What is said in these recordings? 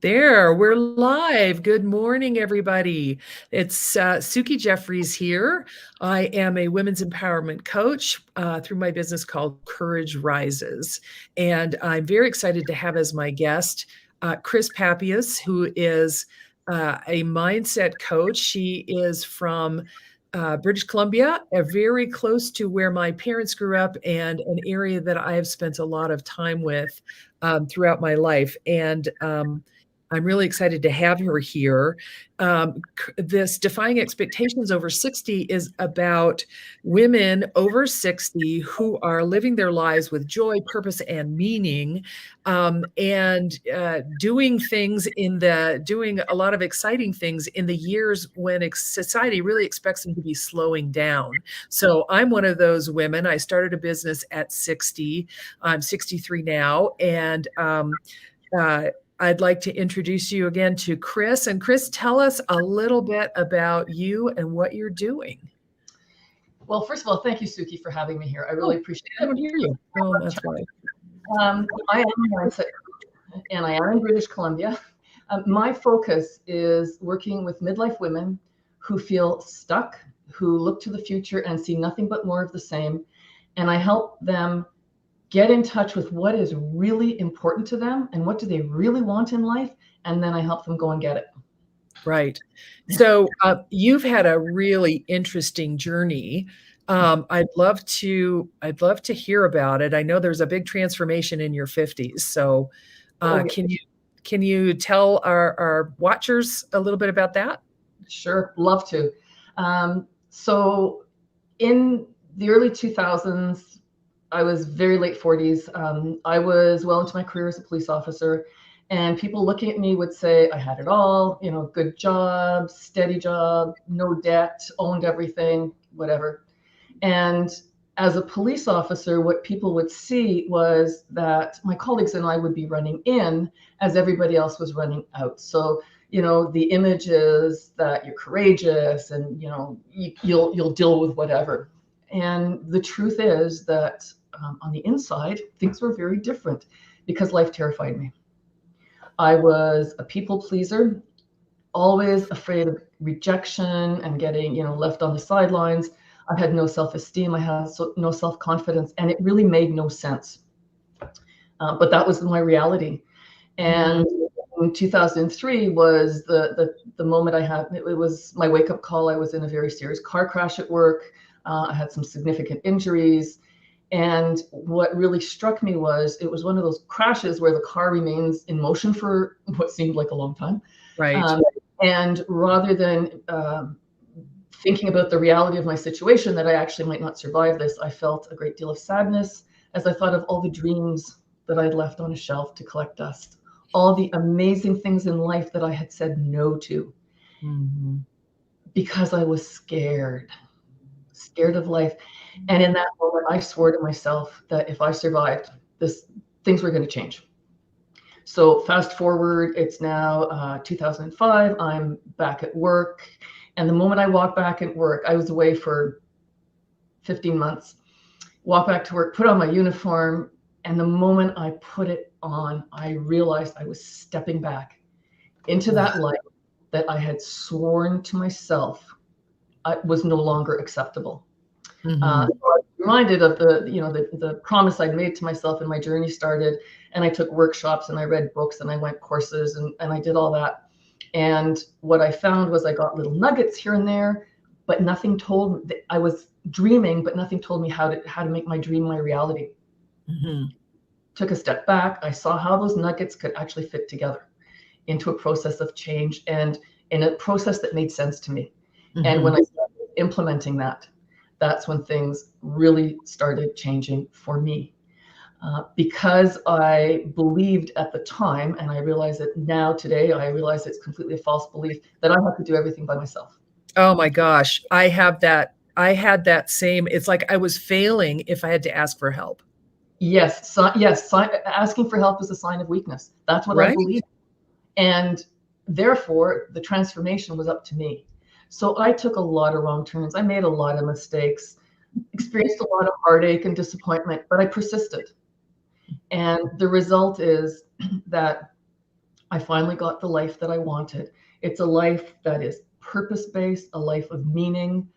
There, we're live. Good morning, everybody. It's Suki Jeffreys here. I am a women's empowerment coach through my business called Courage Rises. And I'm very excited to have as my guest Krys Pappius, who is a mindset coach. She is from British Columbia, very close to where my parents grew up and an area that I have spent a lot of time with throughout my life. And I'm really excited to have her here. This Defying Expectations Over 60 is about women over 60 who are living their lives with joy, purpose, and meaning, and doing a lot of exciting things in the years when society really expects them to be slowing down. So I'm one of those women. I started a business at 60. I'm 63 now, and I'd like to introduce you again to Krys. And Krys, tell us a little bit about you and what you're doing. Well, first of all, thank you, Suki, for having me here. I really appreciate it. I don't hear you. Oh, that's right. I am a mindset coach, and I am in British Columbia. My focus is working with midlife women who feel stuck, who look to the future and see nothing but more of the same. And I help them get in touch with what is really important to them and what do they really want in life. And then I help them go and get it. Right. So you've had a really interesting journey. I'd love to hear about it. I know there's a big transformation in your 50s. So can you tell our watchers a little bit about that? Sure, love to. So in the early 2000s, I was very late 40s. I was well into my career as a police officer, and people looking at me would say I had it all, good job, steady job, no debt, owned everything, whatever. And as a police officer, what people would see was that my colleagues and I would be running in as everybody else was running out. So, the image is that you're courageous and, you'll deal with whatever. And the truth is that on the inside, things were very different because life terrified me. I was a people pleaser, always afraid of rejection and getting, left on the sidelines. I had no self-esteem. I had no self-confidence, and it really made no sense. But that was my reality. And in 2003 was the moment I had. It was my wake-up call. I was in a very serious car crash at work. I had some significant injuries. And what really struck me was it was one of those crashes where the car remains in motion for what seemed like a long time. Right. And rather than thinking about the reality of my situation, that I actually might not survive this, I felt a great deal of sadness as I thought of all the dreams that I'd left on a shelf to collect dust, all the amazing things in life that I had said no to because I was scared of life. And in that moment, I swore to myself that if I survived this, things were going to change. So fast forward, it's now 2005. I'm back at work. And the moment I walked back at work, I was away for 15 months, walked back to work, put on my uniform. And the moment I put it on, I realized I was stepping back into that life that I had sworn to myself was no longer acceptable. So I was reminded of the promise I'd made to myself, and my journey started, and I took workshops and I read books and I went courses and I did all that. And what I found was I got little nuggets here and there, but nothing told me. I was dreaming, but nothing told me how to make my dream my reality. Took a step back. I saw how those nuggets could actually fit together into a process of change and in a process that made sense to me. And when I started implementing that, that's when things really started changing for me. Because I believed at the time, and I realize it now today, I realize it's completely a false belief that I have to do everything by myself. Oh my gosh. I had that same, it's like I was failing if I had to ask for help. Yes. Asking for help is a sign of weakness. That's what I believe. And therefore, the transformation was up to me. So I took a lot of wrong turns. I made a lot of mistakes, experienced a lot of heartache and disappointment, but I persisted. And the result is that I finally got the life that I wanted. It's a life that is purpose-based, a life of meaning.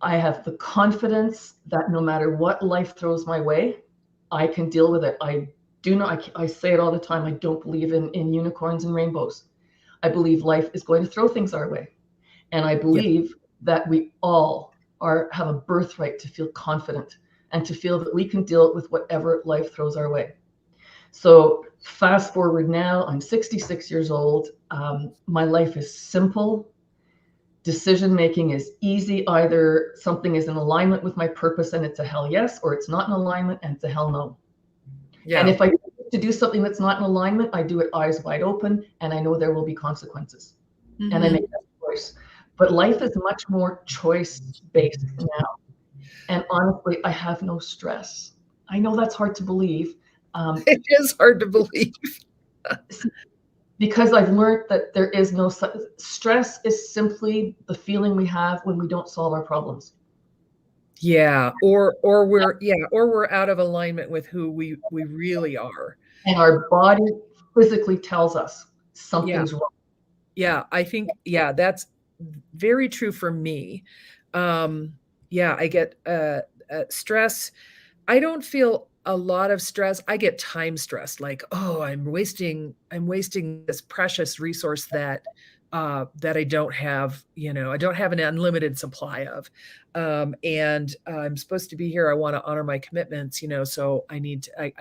I have the confidence that no matter what life throws my way, I can deal with it. I say it all the time, I don't believe in unicorns and rainbows. I believe life is going to throw things our way. And I Yeah. believe that we all have a birthright to feel confident and to feel that we can deal with whatever life throws our way. So fast forward now, I'm 66 years old. My life is simple. Decision making is easy. Either something is in alignment with my purpose and it's a hell yes, or it's not in alignment and it's a hell no. And Yeah. if I choose to do something that's not in alignment, I do it eyes wide open, and I know there will be consequences. And I Mm-hmm. make that choice. But life is much more choice based now. And honestly, I have no stress. I know that's hard to believe. It is hard to believe. Because I've learned that there is no stress is simply the feeling we have when we don't solve our problems. Yeah. Or we're out of alignment with who we really are. And our body physically tells us Yeah. something's wrong. Yeah. I think, yeah, that's very true for me. Yeah, I get stress. I don't feel a lot of stress. I get time stress, like, oh, I'm wasting this precious resource that I don't have, I don't have an unlimited supply of. And I'm supposed to be here. I want to honor my commitments, so I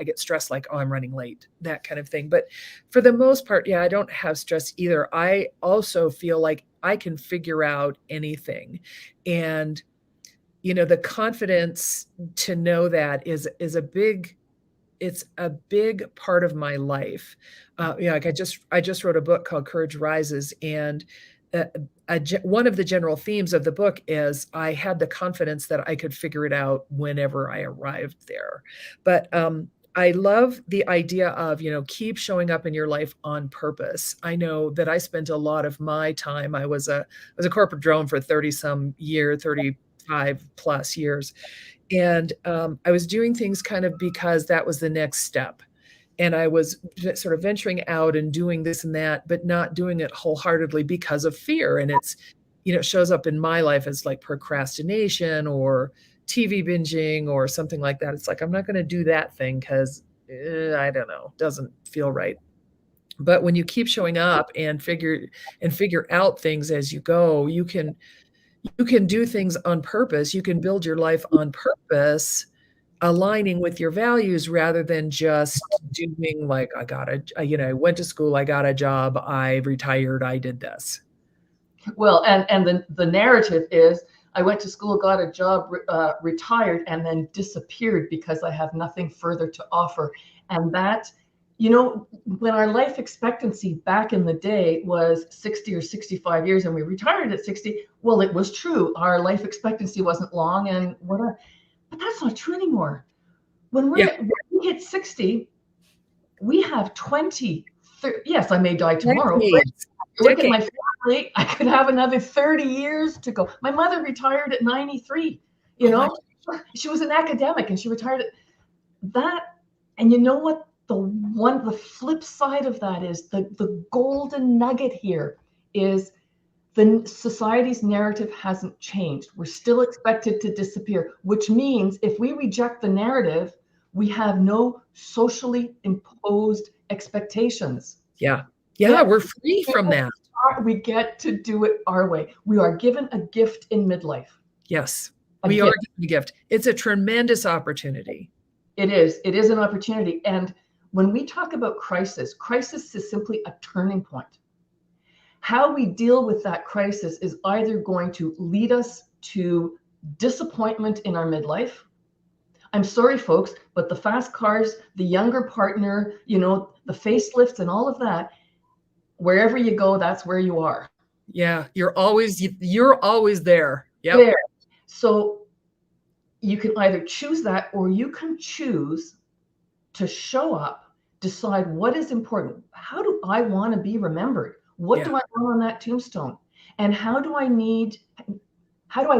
get stressed like, oh, I'm running late, that kind of thing. But for the most part, yeah, I don't have stress either. I also feel like I can figure out anything. And the confidence to know that is a big it's a big part of my life. Like I just wrote a book called Courage Rises, and uh, one of the general themes of the book is I had the confidence that I could figure it out whenever I arrived there. But I love the idea of, keep showing up in your life on purpose. I know that I spent a lot of my time. I was a corporate drone for 30 some year, 35 plus years. And I was doing things kind of because that was the next step. And I was sort of venturing out and doing this and that, but not doing it wholeheartedly because of fear. And it shows up in my life as like procrastination or TV binging or something like that. It's like, I'm not going to do that thing because I don't know, doesn't feel right. But when you keep showing up and figure out things as you go, you can do things on purpose. You can build your life on purpose, aligning with your values rather than just doing like, I went to school, I got a job, I retired, I did this. Well, and the narrative is I went to school, got a job, retired, and then disappeared because I have nothing further to offer. And that, when our life expectancy back in the day was 60 or 65 years and we retired at 60, well, it was true. Our life expectancy wasn't long and whatever. But that's not true anymore. When Yeah. when we hit 60, we have 20, 30, yes, I may die tomorrow, but Decades. look at Decades. my family, I could have another 30 years to go. My mother retired at 93, Oh my. she was an academic and she retired at that. And you know what? The flip side of that is the golden nugget here is the society's narrative hasn't changed. We're still expected to disappear, which means if we reject the narrative, we have no socially imposed expectations. Yeah. Yeah, we're free from that. We get to do it our way. We are given a gift in midlife. Yes. A We are gift. given a gift. It's a tremendous opportunity. It is. It is an opportunity. And when we talk about crisis is simply a turning point. How we deal with that crisis is either going to lead us to disappointment in our midlife. I'm sorry, folks, but the fast cars, the younger partner, the facelifts and all of that, wherever you go, that's where you are. Yeah, you're always there. Yep. There. So you can either choose that or you can choose to show up, decide what is important. How do I want to be remembered? What do I want on that tombstone? And how do I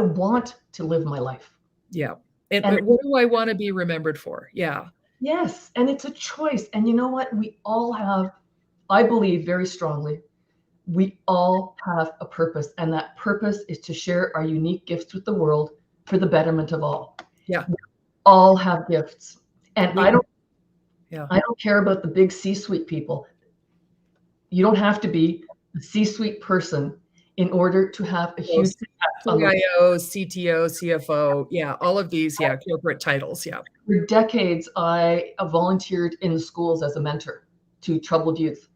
want to live my life? Yeah. And what do I want to be remembered for? Yeah. Yes. And it's a choice. And you know what? We all have I believe very strongly we all have a purpose, and that purpose is to share our unique gifts with the world for the betterment of all. Yeah. We all have gifts. And I don't care about the big C-suite people. You don't have to be a C-suite person in order to have a huge impact on the CIO, CTO, CFO, all of these, corporate titles, For decades, I volunteered in the schools as a mentor to troubled youth.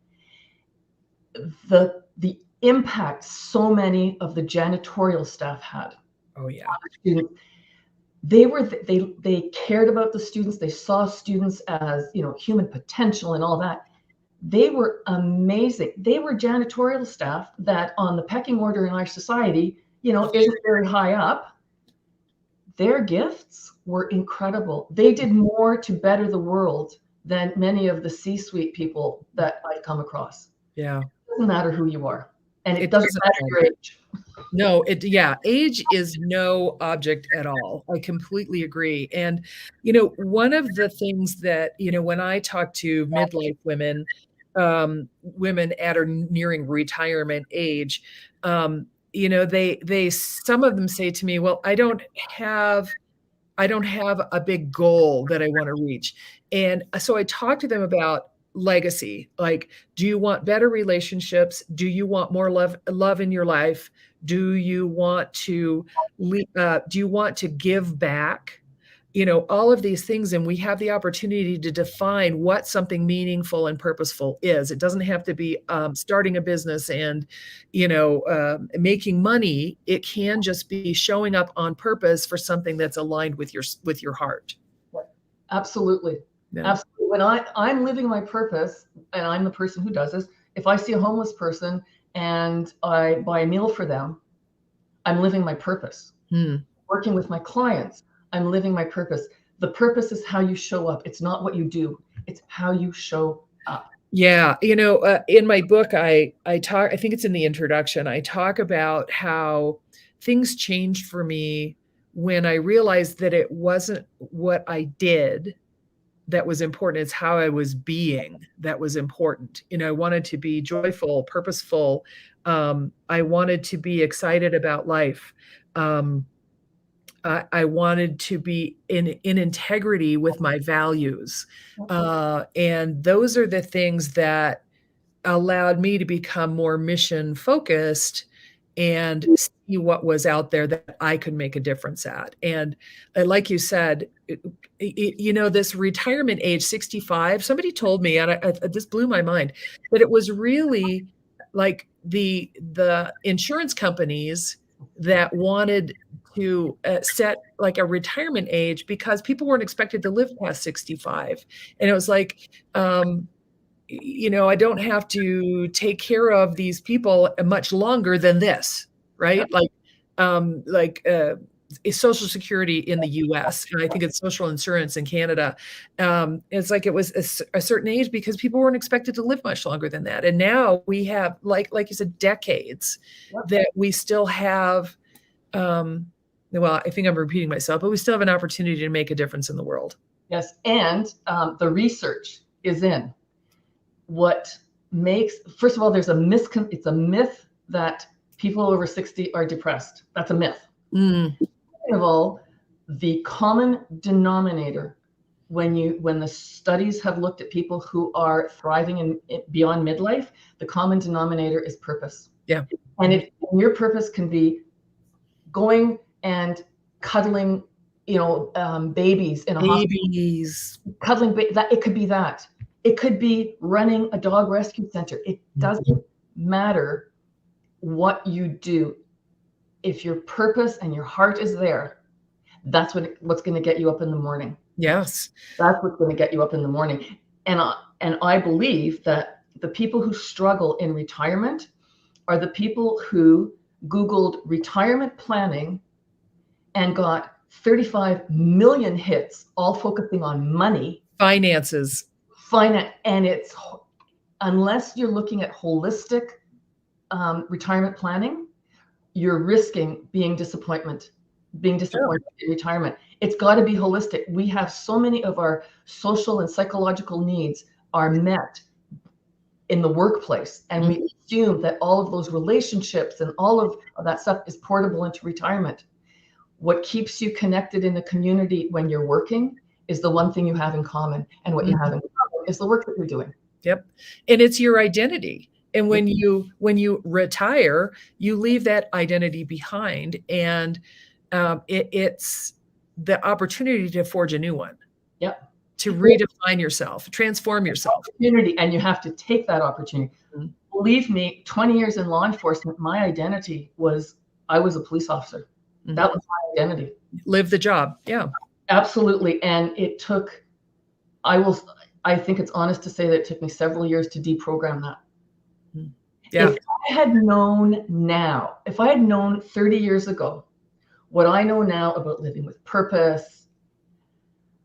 The impact so many of the janitorial staff had. Oh yeah. They cared about the students. They saw students as, human potential and all that. They were amazing. They were janitorial staff that on the pecking order in our society, isn't very high up. Their gifts were incredible. They did more to better the world than many of the C-suite people that I've come across. Yeah. It doesn't matter who you are. And it doesn't matter your age. No, age is no object at all. I completely agree. And, one of the things that, when I talk to midlife women, women at or nearing retirement age, they some of them say to me, well, I don't have a big goal that I want to reach. And so I talk to them about legacy. Like, do you want better relationships? Do you want more love in your life? Do you want to give back? All of these things. And we have the opportunity to define what something meaningful and purposeful is. It doesn't have to be starting a business and, making money. It can just be showing up on purpose for something that's aligned with your heart. Absolutely. Yeah. Absolutely. When I'm living my purpose, and I'm the person who does this, if I see a homeless person and I buy a meal for them, I'm living my purpose. Working with my clients, I'm living my purpose. The purpose is how you show up. It's not what you do. It's how you show up. Yeah. In my book, I think it's in the introduction, I talk about how things changed for me when I realized that it wasn't what I did that was important. It's how I was being that was important. I wanted to be joyful, purposeful. I wanted to be excited about life. I wanted to be in integrity with my values. And those are the things that allowed me to become more mission focused and see what was out there that I could make a difference at. And like you said, this retirement age, 65, somebody told me, and this blew my mind, that it was really like the insurance companies that wanted to set like a retirement age because people weren't expected to live past 65. And it was like, I don't have to take care of these people much longer than this, right? Yeah. Social Security in the US, and I think it's social insurance in Canada. It's like it was a certain age because people weren't expected to live much longer than that. And now we have, like you said, decades that we still have, well, I think I'm repeating myself, but we still have an opportunity to make a difference in the world. Yes, and the research is in. What makes, first of all, it's a myth that people over 60 are depressed. That's a myth. Second of all, the common denominator when the studies have looked at people who are thriving in beyond midlife, the common denominator is purpose. Yeah. And your purpose can be going and cuddling, babies in a hospital. Cuddling, that it could be that. It could be running a dog rescue center. It doesn't matter what you do. If your purpose and your heart is there, that's what's going to get you up in the morning. Yes. That's what's going to get you up in the morning. And I believe that the people who struggle in retirement are the people who Googled retirement planning and got 35 million hits, all focusing on money. Finances. And it's, unless you're looking at holistic retirement planning, you're risking being disappointed in retirement. It's got to be holistic. We have so many of our social and psychological needs are met in the workplace, and we assume that all of those relationships and all of that stuff is portable into retirement. What keeps you connected in the community when you're working is the one thing you have in common, and what you have in common is the work that you're doing. Yep. And it's your identity. And when you retire, you leave that identity behind, and it's the opportunity to forge a new one. Yep. To redefine yourself, transform yourself. Opportunity, and you have to take that opportunity. Believe me, 20 years in law enforcement, my identity was I was a police officer. That was my identity. Live the job. Yeah. Absolutely. And it took, I think it's honest to say that it took me several years to deprogram that. Yeah. If I had known now, if I had known 30 years ago, what I know now about living with purpose,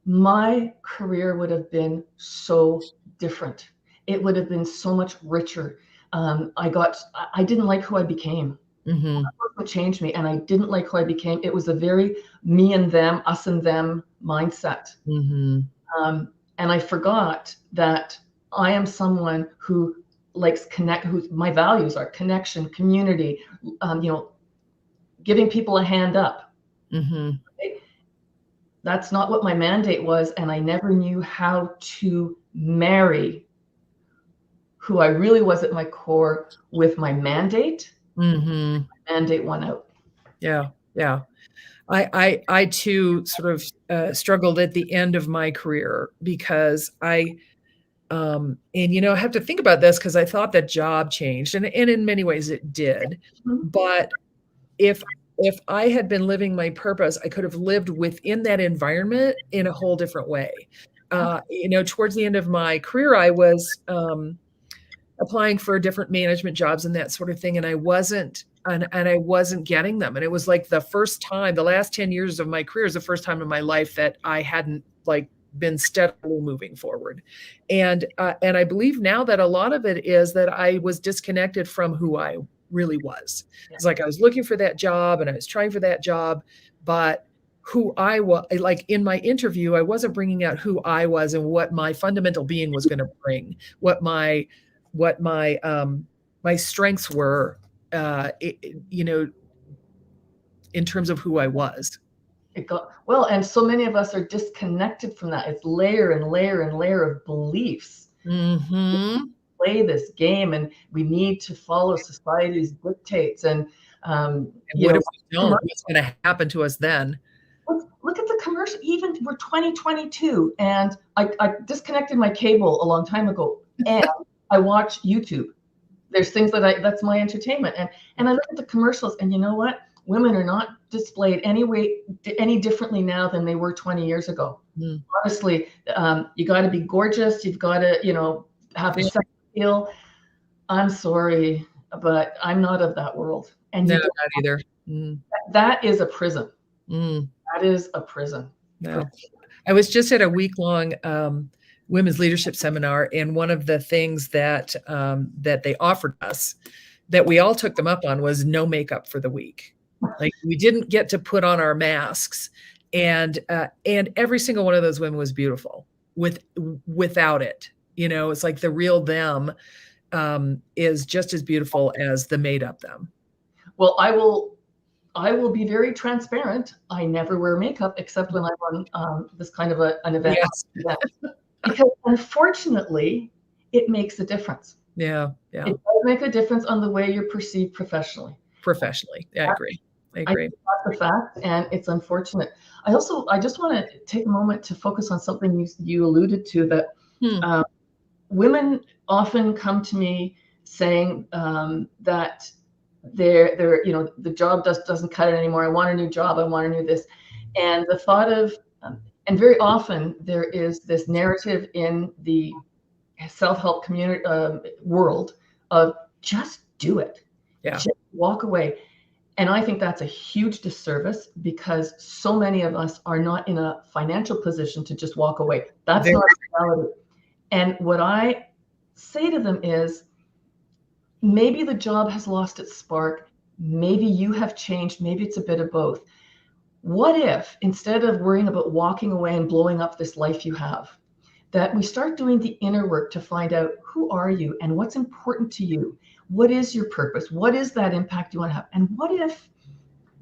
my career would have been so different. It would have been so much richer. I didn't like who I became. It changed me, and I didn't like who I became. It was a very me and them, us and them mindset. And I forgot that I am someone who likes whose my values are connection, community, giving people a hand up. Right? That's not what my mandate was, and I never knew how to marry who I really was at my core with my mandate. Mandate won out. Yeah. I too sort of struggled at the end of my career because I have to think about this because I thought that job changed, and in many ways it did. But if I had been living my purpose, I could have lived within that environment in a whole different way. Towards the end of my career, I was applying for different management jobs and that sort of thing, and I wasn't getting them. And it was like the last 10 years of my career is the first time in my life that I hadn't been steadily moving forward. And I believe now that a lot of it is that I was disconnected from who I really was. It's like I was looking for that job and I was trying for that job, but who I was, in my interview, I wasn't bringing out who I was and what my fundamental being was going to bring, what my strengths were, in terms of who I was. And so many of us are disconnected from that. It's layer and layer and layer of beliefs. Play this game, and we need to follow society's dictates. And what if we don't? What's going to happen to us then? Look at the commercial. Even we're 2022, and I disconnected my cable a long time ago, and I watch YouTube. There's things that's my entertainment, and I look at the commercials, and you know what? Women are not displayed any differently now than they were 20 years ago. Honestly, you got to be gorgeous. You've got to, have a sex appeal. I'm sorry, but I'm not of that world. And no, not either. That is a prison. That is a prison. No. I was just at a week-long women's leadership seminar, and one of the things that they offered us that we all took them up on was no makeup for the week. We didn't get to put on our masks, and every single one of those women was beautiful without it. It's like the real them is just as beautiful as the made up them. Well, I will be very transparent. I never wear makeup except when I'm on this kind of an event. Yes. Because unfortunately, it makes a difference. Yeah. It does make a difference on the way you're perceived professionally. Yeah, I agree. I think that's the fact, and it's unfortunate. I just want to take a moment to focus on something you alluded to, that women often come to me saying that they're the job doesn't cut it anymore. I want a new job. I want a new this, and the thought of and very often there is this narrative in the self-help community world of just do it, just walk away. And I think that's a huge disservice, because so many of us are not in a financial position to just walk away. That's not reality. And what I say to them is, maybe the job has lost its spark. Maybe you have changed. Maybe it's a bit of both. What if, instead of worrying about walking away and blowing up this life you have, that we start doing the inner work to find out who are you and what's important to you. What is your purpose? What is that impact you want to have? And what if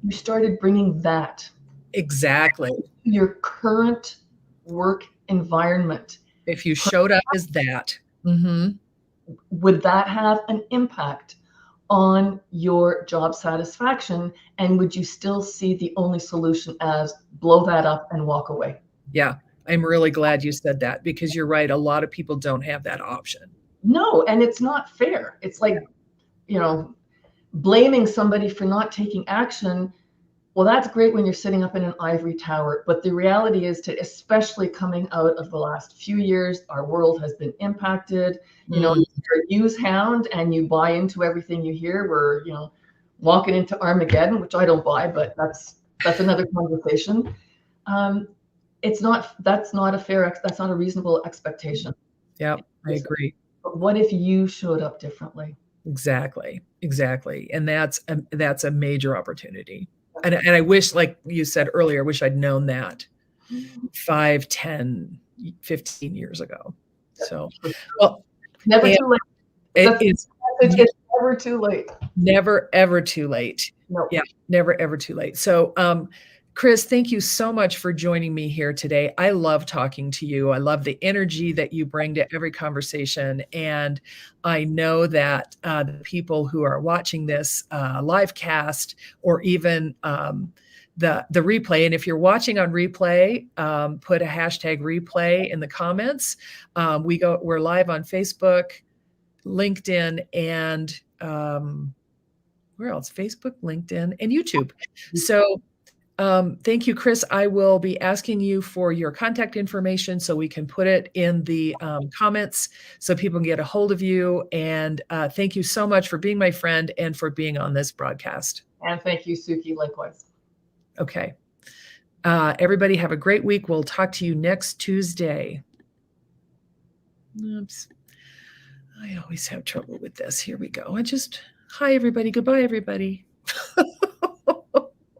you started bringing that Exactly. to your current work environment? If you showed up as that. Mm-hmm. Would that have an impact on your job satisfaction? And would you still see the only solution as blow that up and walk away? Yeah, I'm really glad you said that, because you're right. A lot of people don't have that option. No, and it's not fair. It's like, blaming somebody for not taking action. Well, that's great when you're sitting up in an ivory tower, but the reality is, especially coming out of the last few years, our world has been impacted. You're a news hound and you buy into everything you hear. We're, walking into Armageddon, which I don't buy, but that's another conversation. That's not a reasonable expectation. Yeah, I agree. But what if you showed up differently? Exactly. And that's a major opportunity. And I wish, like you said earlier, I wish I'd known that 5, 10, 15 years ago. So, well, never too late. It's never too late. Never, ever too late. No. Yeah, never, ever too late. So, Krys, thank you so much for joining me here today. I love talking to you. I love the energy that you bring to every conversation. And I know that the people who are watching this live cast, or even the replay, and if you're watching on replay, put a hashtag replay in the comments. We're live on Facebook, LinkedIn, and where else? Facebook, LinkedIn, and YouTube. So thank you, Krys. I will be asking you for your contact information so we can put it in the comments so people can get a hold of you. And thank you so much for being my friend and for being on this broadcast. And thank you, Suki, likewise. Okay. Everybody have a great week. We'll talk to you next Tuesday. Oops. I always have trouble with this. Here we go. Hi, everybody. Goodbye, everybody.